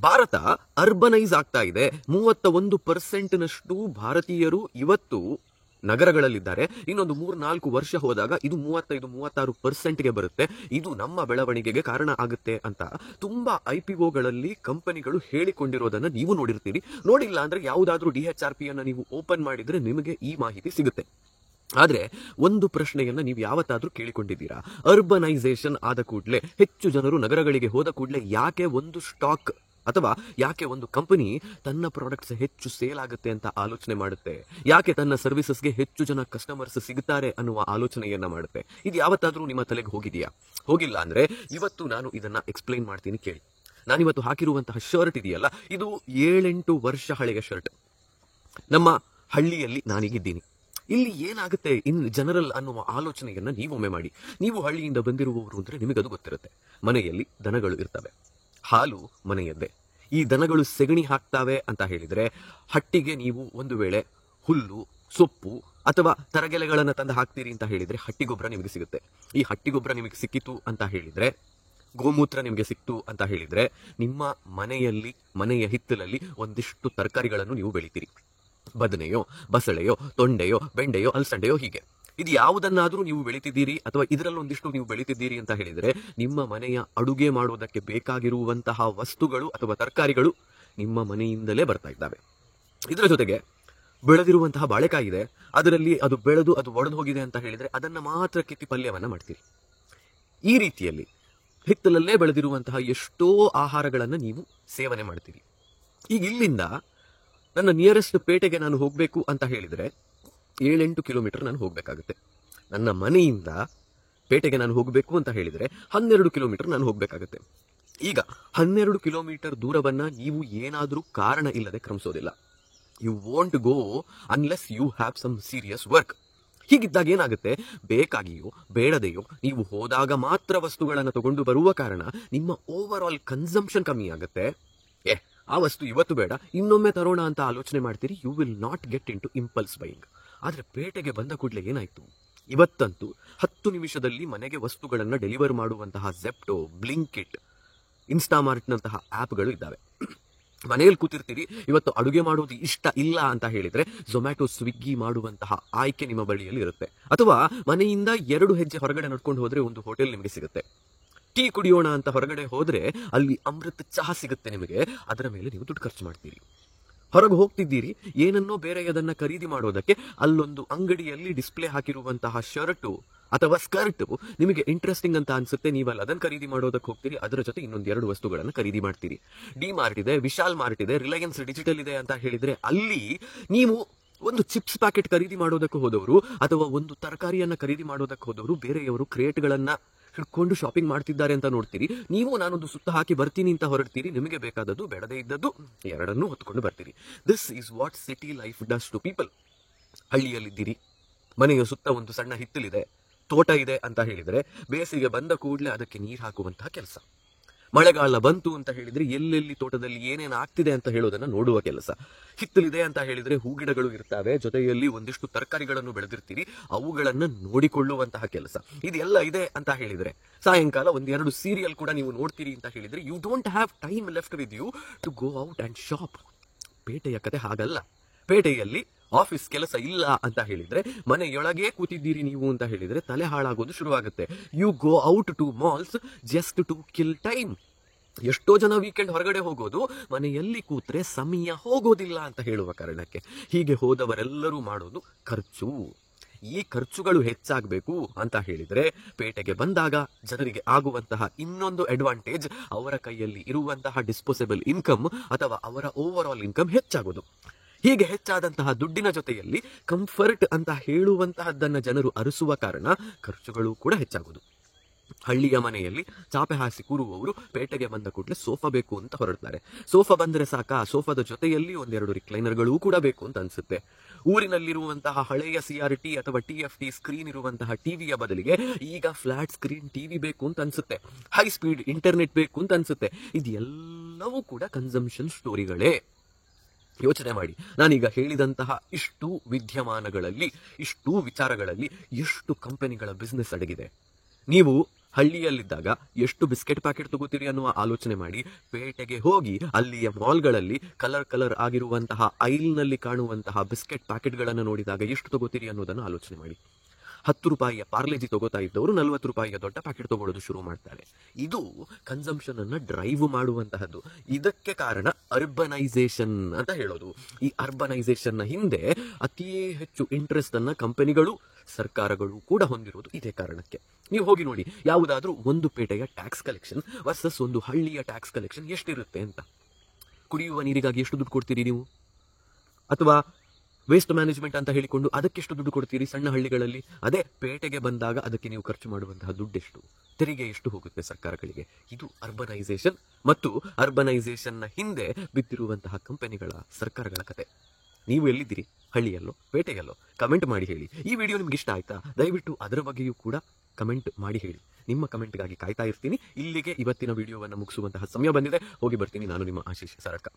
ಭಾರತ ಅರ್ಬನೈಸ್ ಆಗ್ತಾ ಇದೆ. 31% ಭಾರತೀಯರು ಇವತ್ತು ನಗರಗಳಲ್ಲಿದ್ದಾರೆ. ಇನ್ನೊಂದು 3-4 ವರ್ಷ ಹೋದಾಗ ಇದು 35-36%ಗೆ ಬರುತ್ತೆ. ಇದು ನಮ್ಮ ಬೆಳವಣಿಗೆಗೆ ಕಾರಣ ಆಗುತ್ತೆ ಅಂತ ತುಂಬಾ IPOಗಳಲ್ಲಿ ಕಂಪನಿಗಳು ಹೇಳಿಕೊಂಡಿರೋದನ್ನ ನೀವು ನೋಡಿರ್ತೀರಿ. ನೋಡಿಲ್ಲ ಅಂದ್ರೆ ಯಾವುದಾದ್ರೂ DHRP ಅನ್ನ ನೀವು ಓಪನ್ ಮಾಡಿದ್ರೆ ನಿಮಗೆ ಈ ಮಾಹಿತಿ ಸಿಗುತ್ತೆ. ಆದ್ರೆ ಒಂದು ಪ್ರಶ್ನೆಯನ್ನ ನೀವು ಯಾವತ್ತಾದ್ರೂ ಕೇಳಿಕೊಂಡಿದ್ದೀರಾ? ಅರ್ಬನೈಸೇಷನ್ ಆದ ಕೂಡಲೇ, ಹೆಚ್ಚು ಜನರು ನಗರಗಳಿಗೆ ಹೋದ ಕೂಡಲೇ ಯಾಕೆ ಒಂದು ಸ್ಟಾಕ್ ಅಥವಾ ಯಾಕೆ ಒಂದು ಕಂಪನಿ ತನ್ನ ಪ್ರಾಡಕ್ಟ್ಸ್ ಹೆಚ್ಚು ಸೇಲ್ ಆಗುತ್ತೆ ಅಂತ ಆಲೋಚನೆ ಮಾಡುತ್ತೆ? ಯಾಕೆ ತನ್ನ ಸರ್ವಿಸಸ್ಗೆ ಹೆಚ್ಚು ಜನ ಕಸ್ಟಮರ್ಸ್ ಸಿಗುತ್ತಾರೆ ಅನ್ನುವ ಆಲೋಚನೆಯನ್ನ ಮಾಡುತ್ತೆ? ಇದು ಯಾವತ್ತಾದ್ರೂ ನಿಮ್ಮ ತಲೆಗೆ ಹೋಗಿದೆಯಾ? ಹೋಗಿಲ್ಲ ಅಂದ್ರೆ ಇವತ್ತು ನಾನು ಇದನ್ನ ಎಕ್ಸ್ಪ್ಲೈನ್ ಮಾಡ್ತೀನಿ ಕೇಳಿ. ನಾನಿವತ್ತು ಹಾಕಿರುವಂತಹ ಶರ್ಟ್ ಇದೆಯಲ್ಲ, ಇದು 7-8 ವರ್ಷ ಹಳೆಯ ಶರ್ಟ್. ನಮ್ಮ ಹಳ್ಳಿಯಲ್ಲಿ ನಾನೀಗಿದ್ದೀನಿ. ಇಲ್ಲಿ ಏನಾಗುತ್ತೆ ಇನ್ ಜನರಲ್ ಅನ್ನುವ ಆಲೋಚನೆಯನ್ನ ನೀವೊಮ್ಮೆ ಮಾಡಿ. ನೀವು ಹಳ್ಳಿಯಿಂದ ಬಂದಿರುವವರು ಅಂದ್ರೆ ನಿಮಗದು ಗೊತ್ತಿರುತ್ತೆ. ಮನೆಯಲ್ಲಿ ದನಗಳು ಇರ್ತವೆ, ಹಾಲು ಮನೆಯದ್ದೇ. ಈ ದನಗಳು ಸೆಗಣಿ ಹಾಕ್ತಾವೆ ಅಂತ ಹೇಳಿದ್ರೆ ಹಟ್ಟಿಗೆ ನೀವು ಒಂದು ವೇಳೆ ಹುಲ್ಲು, ಸೊಪ್ಪು ಅಥವಾ ತರಗೆಲೆಗಳನ್ನ ತಂದು ಹಾಕ್ತೀರಿ ಅಂತ ಹೇಳಿದ್ರೆ ಹಟ್ಟಿ ಗೊಬ್ಬರ ನಿಮಗೆ ಸಿಗುತ್ತೆ. ಈ ಹಟ್ಟಿ ಗೊಬ್ಬರ ನಿಮಗೆ ಸಿಕ್ಕಿತು ಅಂತ ಹೇಳಿದ್ರೆ, ಗೋಮೂತ್ರ ನಿಮಗೆ ಸಿಕ್ತು ಅಂತ ಹೇಳಿದ್ರೆ, ನಿಮ್ಮ ಮನೆಯ ಹಿತ್ತಲಲ್ಲಿ ಒಂದಿಷ್ಟು ತರಕಾರಿಗಳನ್ನು ನೀವು ಬೆಳಿತೀರಿ. ಬದನೆಯೋ, ಬಸಳೆಯೋ, ತೊಂಡೆಯೋ, ಬೆಂಡೆಯೋ, ಅಲಸಂಡೆಯೋ, ಹೀಗೆ ಇದು ಯಾವುದನ್ನಾದ್ರೂ ನೀವು ಬೆಳಿತಿದ್ದೀರಿ ಅಥವಾ ಇದರಲ್ಲಿ ಒಂದಿಷ್ಟು ನೀವು ಬೆಳಿತಿದ್ದೀರಿ ಅಂತ ಹೇಳಿದ್ರೆ, ನಿಮ್ಮ ಮನೆಯ ಅಡುಗೆ ಮಾಡೋದಕ್ಕೆ ಬೇಕಾಗಿರುವಂತಹ ವಸ್ತುಗಳು ಅಥವಾ ತರಕಾರಿಗಳು ನಿಮ್ಮ ಮನೆಯಿಂದಲೇ ಬರ್ತಾ ಇದ್ದಾವೆ. ಇದರ ಜೊತೆಗೆ ಬೆಳೆದಿರುವಂತಹ ಬಾಳೆಕಾಯಿ ಇದೆ, ಅದರಲ್ಲಿ ಅದು ಬೆಳೆದು ಅದು ಒಡೆದು ಹೋಗಿದೆ ಅಂತ ಹೇಳಿದ್ರೆ ಅದನ್ನ ಮಾತ್ರ ಕಿತ್ತಿ ಪಲ್ಯವನ್ನ ಮಾಡ್ತೀರಿ. ಈ ರೀತಿಯಲ್ಲಿ ಹಿತ್ತಲಲ್ಲೇ ಬೆಳೆದಿರುವಂತಹ ಎಷ್ಟೋ ಆಹಾರಗಳನ್ನ ನೀವು ಸೇವನೆ ಮಾಡ್ತೀರಿ. ಈಗ ಇಲ್ಲಿಂದ ನನ್ನ ನಿಯರೆಸ್ಟ್ ಪೇಟೆಗೆ ನಾನು ಹೋಗ್ಬೇಕು ಅಂತ ಹೇಳಿದ್ರೆ 7-8 ಕಿಲೋಮೀಟರ್ ನಾನು ಹೋಗ್ಬೇಕಾಗುತ್ತೆ. ನನ್ನ ಮನೆಯಿಂದ ಪೇಟೆಗೆ ನಾನು ಹೋಗಬೇಕು ಅಂತ ಹೇಳಿದ್ರೆ 12 ಕಿಲೋಮೀಟರ್ ನಾನು ಹೋಗ್ಬೇಕಾಗುತ್ತೆ. ಈಗ 12 ಕಿಲೋಮೀಟರ್ ದೂರವನ್ನ ನೀವು ಏನಾದ್ರೂ ಕಾರಣ ಇಲ್ಲದೆ ಕ್ರಮಿಸೋದಿಲ್ಲ. You want go unless you have some serious work. ಹೀಗಿದ್ದಾಗ ಏನಾಗುತ್ತೆ, ಬೇಕಾಗಿಯೋ ಬೇಡದೆಯೋ ನೀವು ಹೋದಾಗ ಮಾತ್ರ ವಸ್ತುಗಳನ್ನು ತಗೊಂಡು ಬರುವ ಕಾರಣ ನಿಮ್ಮ ಓವರ್ ಆಲ್ ಕನ್ಸಂಪ್ಷನ್ ಕಮ್ಮಿ ಆಗುತ್ತೆ. ಆ ವಸ್ತು ಇವತ್ತು ಬೇಡ, ಇನ್ನೊಮ್ಮೆ ತರೋಣ ಅಂತ ಆಲೋಚನೆ ಮಾಡ್ತೀರಿ. You will not get into impulse buying. ಆದ್ರೆ ಪೇಟೆಗೆ ಬಂದ ಕೂಡಲೇ ಏನಾಯ್ತು, ಇವತ್ತಂತೂ 10 ನಿಮಿಷದಲ್ಲಿ ಮನೆಗೆ ವಸ್ತುಗಳನ್ನು ಡೆಲಿವರ್ ಮಾಡುವಂತಹ ಜೆಪ್ಟೋ, ಬ್ಲಿಂಕಿಟ್, ಇನ್ಸ್ಟಾಮಾರ್ಟ್ನಂತಹ ಆ್ಯಪ್ಗಳು ಇದ್ದಾವೆ. ಮನೆಯಲ್ಲಿ ಕೂತಿರ್ತೀರಿ, ಇವತ್ತು ಅಡುಗೆ ಮಾಡೋದು ಇಷ್ಟ ಇಲ್ಲ ಅಂತ ಹೇಳಿದ್ರೆ ಝೊಮ್ಯಾಟೊ, ಸ್ವಿಗ್ಗಿ ಮಾಡುವಂತಹ ಆಯ್ಕೆ ನಿಮ್ಮ ಬಳಿಯಲ್ಲಿ ಇರುತ್ತೆ. ಅಥವಾ ಮನೆಯಿಂದ 2 ಹೆಜ್ಜೆ ಹೊರಗಡೆ ನಡ್ಕೊಂಡು ಹೋದ್ರೆ ಒಂದು ಹೋಟೆಲ್ ನಿಮಗೆ ಸಿಗುತ್ತೆ. ಟೀ ಕುಡಿಯೋಣ ಅಂತ ಹೊರಗಡೆ ಹೋದ್ರೆ ಅಲ್ಲಿ ಅಮೃತ ಚಹಾ ಸಿಗುತ್ತೆ ನಿಮಗೆ. ಅದರ ಮೇಲೆ ನೀವು ದುಡ್ಡು ಖರ್ಚು ಮಾಡ್ತೀರಿ. ಹೊರಗೆ ಹೋಗ್ತಿದ್ದೀರಿ, ಏನನ್ನೋ ಬೇರೆಯದನ್ನ ಖರೀದಿ ಮಾಡೋದಕ್ಕೆ, ಅಲ್ಲೊಂದು ಅಂಗಡಿಯಲ್ಲಿ ಡಿಸ್ಪ್ಲೇ ಹಾಕಿರುವಂತಹ ಶರ್ಟು ಅಥವಾ ಸ್ಕರ್ಟು ನಿಮಗೆ ಇಂಟ್ರೆಸ್ಟಿಂಗ್ ಅಂತ ಅನ್ಸುತ್ತೆ. ನೀವಲ್ಲಿ ಅದನ್ನು ಖರೀದಿ ಮಾಡೋದಕ್ಕೆ ಹೋಗ್ತೀರಿ. ಅದರ ಜೊತೆ ಇನ್ನೊಂದು 2 ವಸ್ತುಗಳನ್ನು ಖರೀದಿ ಮಾಡ್ತೀರಿ. ಡಿ ಮಾರ್ಟ್ ಇದೆ, ವಿಶಾಲ್ ಮಾರ್ಟ್ ಇದೆ, ರಿಲಯನ್ಸ್ ಡಿಜಿಟಲ್ ಇದೆ ಅಂತ ಹೇಳಿದ್ರೆ ಅಲ್ಲಿ ನೀವು ಒಂದು ಚಿಪ್ಸ್ ಪ್ಯಾಕೆಟ್ ಖರೀದಿ ಮಾಡೋದಕ್ಕೆ ಹೋದವರು ಅಥವಾ ಒಂದು ತರಕಾರಿಯನ್ನ ಖರೀದಿ ಮಾಡೋದಕ್ಕೆ ಹೋದವರು ಬೇರೆಯವರು ಕ್ರೇಟ್ಗಳನ್ನ ಹಿಡ್ಕೊಂಡು ಶಾಪಿಂಗ್ ಮಾಡ್ತಿದ್ದಾರೆ ಅಂತ ನೋಡ್ತೀರಿ. ನೀವು ನಾನೊಂದು ಸುತ್ತ ಹಾಕಿ ಬರ್ತೀನಿ ಅಂತ ಹೊರಡ್ತೀರಿ. ನಿಮಗೆ ಬೇಕಾದದ್ದು ಬೇಡದೇ ಇದ್ದದ್ದು ಎರಡನ್ನೂ ಹೊತ್ಕೊಂಡು ಬರ್ತೀರಿ. This is what city life does to people. ಹಳ್ಳಿಯಲ್ಲಿದ್ದೀರಿ, ಮನೆಯ ಸುತ್ತ ಒಂದು ಸಣ್ಣ ಹಿತ್ತಲಿದೆ, ತೋಟ ಇದೆ ಅಂತ ಹೇಳಿದ್ರೆ ಬೇಸಿಗೆ ಬಂದ ಕೂಡಲೇ ಅದಕ್ಕೆ ನೀರು ಹಾಕುವಂತಹ ಕೆಲಸ. ಮಳೆಗಾಲ ಬಂತು ಅಂತ ಹೇಳಿದ್ರೆ ಎಲ್ಲೆಲ್ಲಿ ತೋಟದಲ್ಲಿ ಏನೇನು ಆಗ್ತಿದೆ ಅಂತ ಹೇಳೋದನ್ನ ನೋಡುವ ಕೆಲಸ. ಹಿತ್ತಲಿದೆ ಅಂತ ಹೇಳಿದ್ರೆ ಹೂಗಿಡಗಳು ಇರ್ತವೆ, ಜೊತೆಯಲ್ಲಿ ಒಂದಿಷ್ಟು ತರಕಾರಿಗಳನ್ನು ಬೆಳೆದಿರ್ತೀರಿ, ಅವುಗಳನ್ನ ನೋಡಿಕೊಳ್ಳುವಂತಹ ಕೆಲಸ. ಇದೆಲ್ಲ ಇದೆ ಅಂತ ಹೇಳಿದ್ರೆ ಸಾಯಂಕಾಲ 1-2 ಸೀರಿಯಲ್ ಕೂಡ ನೀವು ನೋಡ್ತೀರಿ ಅಂತ ಹೇಳಿದ್ರೆ you don't have time left with you to go out and shop. ಪೇಟೆಯ ಕತೆ ಹಾಗಲ್ಲ. ಪೇಟೆಯಲ್ಲಿ ಆಫೀಸ್ ಕೆಲಸ ಇಲ್ಲ ಅಂತ ಹೇಳಿದ್ರೆ, ಮನೆಯೊಳಗೆ ಕೂತಿದ್ದೀರಿ ನೀವು ಅಂತ ಹೇಳಿದ್ರೆ ತಲೆ ಹಾಳಾಗೋದು ಶುರುವಾಗುತ್ತೆ. You go out to malls just to kill time. ಎಷ್ಟೋ ಜನ ವೀಕೆಂಡ್ ಹೊರಗಡೆ ಹೋಗೋದು ಮನೆಯಲ್ಲಿ ಕೂತ್ರೆ ಸಮಯ ಹೋಗೋದಿಲ್ಲ ಅಂತ ಹೇಳುವ ಕಾರಣಕ್ಕೆ. ಹೀಗೆ ಹೋದವರೆಲ್ಲರೂ ಮಾಡೋದು ಖರ್ಚು. ಈ ಖರ್ಚುಗಳು ಹೆಚ್ಚಾಗಬೇಕು ಅಂತ ಹೇಳಿದ್ರೆ ಪೇಟೆಗೆ ಬಂದಾಗ ಜನರಿಗೆ ಆಗುವಂತಹ ಇನ್ನೊಂದು ಅಡ್ವಾಂಟೇಜ್, ಅವರ ಕೈಯಲ್ಲಿ ಇರುವಂತಹ ಡಿಸ್ಪೋಸಬಲ್ ಇನ್ಕಮ್ ಅಥವಾ ಅವರ ಓವರ್ ಆಲ್ ಇನ್ಕಮ್ ಹೆಚ್ಚಾಗೋದು. ಹೀಗೆ ಹೆಚ್ಚಾದಂತಹ ದುಡ್ಡಿನ ಜೊತೆಯಲ್ಲಿ ಕಂಫರ್ಟ್ ಅಂತ ಹೇಳುವಂತಹದ್ದನ್ನ ಜನರು ಅರಸುವ ಕಾರಣ ಖರ್ಚುಗಳು ಕೂಡ ಹೆಚ್ಚಾಗೋದು. ಹಳ್ಳಿಯ ಮನೆಯಲ್ಲಿ ಚಾಪೆ ಹಾಸಿ ಕೂರುವವರು ಪೇಟೆಗೆ ಬಂದ ಕೂಡಲೇ ಸೋಫಾ ಬೇಕು ಅಂತ ಹೊರಡ್ತಾರೆ. ಸೋಫಾ ಬಂದ್ರೆ ಸಾಕಾ, ಸೋಫಾದ ಜೊತೆಯಲ್ಲಿ 1-2 ರಿಕ್ಲೈನರ್ಗಳು ಕೂಡ ಬೇಕು ಅಂತ ಅನ್ಸುತ್ತೆ. ಊರಿನಲ್ಲಿರುವಂತಹ ಹಳೆಯ CRT ಅಥವಾ TFT ಸ್ಕ್ರೀನ್ ಇರುವಂತಹ ಟಿವಿಯ ಬದಲಿಗೆ ಈಗ ಫ್ಲಾಟ್ ಸ್ಕ್ರೀನ್ ಟಿವಿ ಬೇಕು ಅಂತ ಅನ್ಸುತ್ತೆ. ಹೈ ಸ್ಪೀಡ್ ಇಂಟರ್ನೆಟ್ ಬೇಕು ಅಂತ ಅನ್ಸುತ್ತೆ. ಇದೆಲ್ಲವೂ ಕೂಡ ಕನ್ಸಂಪ್ಷನ್ ಸ್ಟೋರಿಗಳೇ. ಯೋಚನೆ ಮಾಡಿ, ನಾನೀಗ ಹೇಳಿದಂತಹ ಇಷ್ಟು ವಿದ್ಯಮಾನಗಳಲ್ಲಿ, ಇಷ್ಟು ವಿಚಾರಗಳಲ್ಲಿ ಎಷ್ಟು ಕಂಪನಿಗಳ ಬಿಸ್ನೆಸ್ ಅಡಗಿದೆ. ನೀವು ಹಳ್ಳಿಯಲ್ಲಿದ್ದಾಗ ಎಷ್ಟು ಬಿಸ್ಕೆಟ್ ಪ್ಯಾಕೆಟ್ ತಗೋತೀರಿ ಅನ್ನುವ ಆಲೋಚನೆ ಮಾಡಿ, ಪೇಟೆಗೆ ಹೋಗಿ ಅಲ್ಲಿಯ ಮಾಲ್ಗಳಲ್ಲಿ ಕಲರ್ ಆಗಿರುವಂತಹ ಐಲ್ನಲ್ಲಿ ಕಾಣುವಂತಹ ಬಿಸ್ಕೆಟ್ ಪ್ಯಾಕೆಟ್ಗಳನ್ನು ನೋಡಿದಾಗ ಎಷ್ಟು ತಗೋತೀರಿ ಅನ್ನೋದನ್ನು ಆಲೋಚನೆ ಮಾಡಿ. 10 ರೂಪಾಯಿಯ ಪಾರ್ಲೆಜಿ ತಗೋತಾ ಇದ್ದವರು 40 ರೂಪಾಯಿಯ ದೊಡ್ಡ ಪ್ಯಾಕೆಟ್ ತಗೊಳ್ಳೋದು ಶುರು ಮಾಡ್ತಾರೆ. ಇದು ಕನ್ಸಂಪ್ಷನ್ ಅನ್ನ ಡ್ರೈವ್ ಮಾಡುವಂತಹದ್ದು. ಇದಕ್ಕೆ ಕಾರಣ ಅರ್ಬನೈಸೇಷನ್ ಅಂತ ಹೇಳೋದು. ಈ ಅರ್ಬನೈಸೇಷನ್ ನ ಹಿಂದೆ ಅತಿ ಹೆಚ್ಚು ಇಂಟ್ರೆಸ್ಟ್ ಅನ್ನ ಕಂಪನಿಗಳು, ಸರ್ಕಾರಗಳು ಕೂಡ ಹೊಂದಿರುವುದು ಇದೇ ಕಾರಣಕ್ಕೆ. ನೀವು ಹೋಗಿ ನೋಡಿ, ಯಾವುದಾದ್ರೂ ಒಂದು ಪೇಟೆಯ ಟ್ಯಾಕ್ಸ್ ಕಲೆಕ್ಷನ್ ವರ್ಸಸ್ ಒಂದು ಹಳ್ಳಿಯ ಟ್ಯಾಕ್ಸ್ ಕಲೆಕ್ಷನ್ ಎಷ್ಟಿರುತ್ತೆ ಅಂತ. ಕುಡಿಯುವ ನೀರಿಗಾಗಿ ಎಷ್ಟು ದುಡ್ಡು ಕೊಡ್ತೀರಿ ನೀವು? ಅಥವಾ ವೇಸ್ಟ್ ಮ್ಯಾನೇಜ್ಮೆಂಟ್ ಅಂತ ಹೇಳಿಕೊಂಡು ಅದಕ್ಕೆಷ್ಟು ದುಡ್ಡು ಕೊಡ್ತೀರಿ ಸಣ್ಣ ಹಳ್ಳಿಗಳಲ್ಲಿ? ಅದೇ ಪೇಟೆಗೆ ಬಂದಾಗ ಅದಕ್ಕೆ ನೀವು ಖರ್ಚು ಮಾಡುವಂತಹ ದುಡ್ಡೆಷ್ಟು, ತೆರಿಗೆ ಎಷ್ಟು ಹೋಗುತ್ತೆ ಸರ್ಕಾರಗಳಿಗೆ? ಇದು ಅರ್ಬನೈಸೇಷನ್ ಮತ್ತು ಅರ್ಬನೈಸೇಷನ್ನ ಹಿಂದೆ ಬಿದ್ದಿರುವಂತಹ ಕಂಪನಿಗಳ, ಸರ್ಕಾರಗಳ ಕತೆ. ನೀವು ಎಲ್ಲಿದ್ದೀರಿ? ಹಳ್ಳಿಯಲ್ಲೋ ಪೇಟೆಯಲ್ಲೋ? ಕಮೆಂಟ್ ಮಾಡಿ ಹೇಳಿ. ಈ ವಿಡಿಯೋ ನಿಮ್ಗೆ ಇಷ್ಟ ಆಯ್ತಾ? ದಯವಿಟ್ಟು ಅದರ ಬಗ್ಗೆಯೂ ಕೂಡ ಕಮೆಂಟ್ ಮಾಡಿ ಹೇಳಿ. ನಿಮ್ಮ ಕಮೆಂಟ್ಗಾಗಿ ಕಾಯ್ತಾ ಇರ್ತೀನಿ. ಇಲ್ಲಿಗೆ ಇವತ್ತಿನ ವಿಡಿಯೋವನ್ನು ಮುಗಿಸುವಂತಹ ಸಮಯ ಬಂದಿದೆ. ಹೋಗಿ ಬರ್ತೀನಿ. ನಾನು ನಿಮ್ಮ ಆಶೀಶ್ ಸರಕ.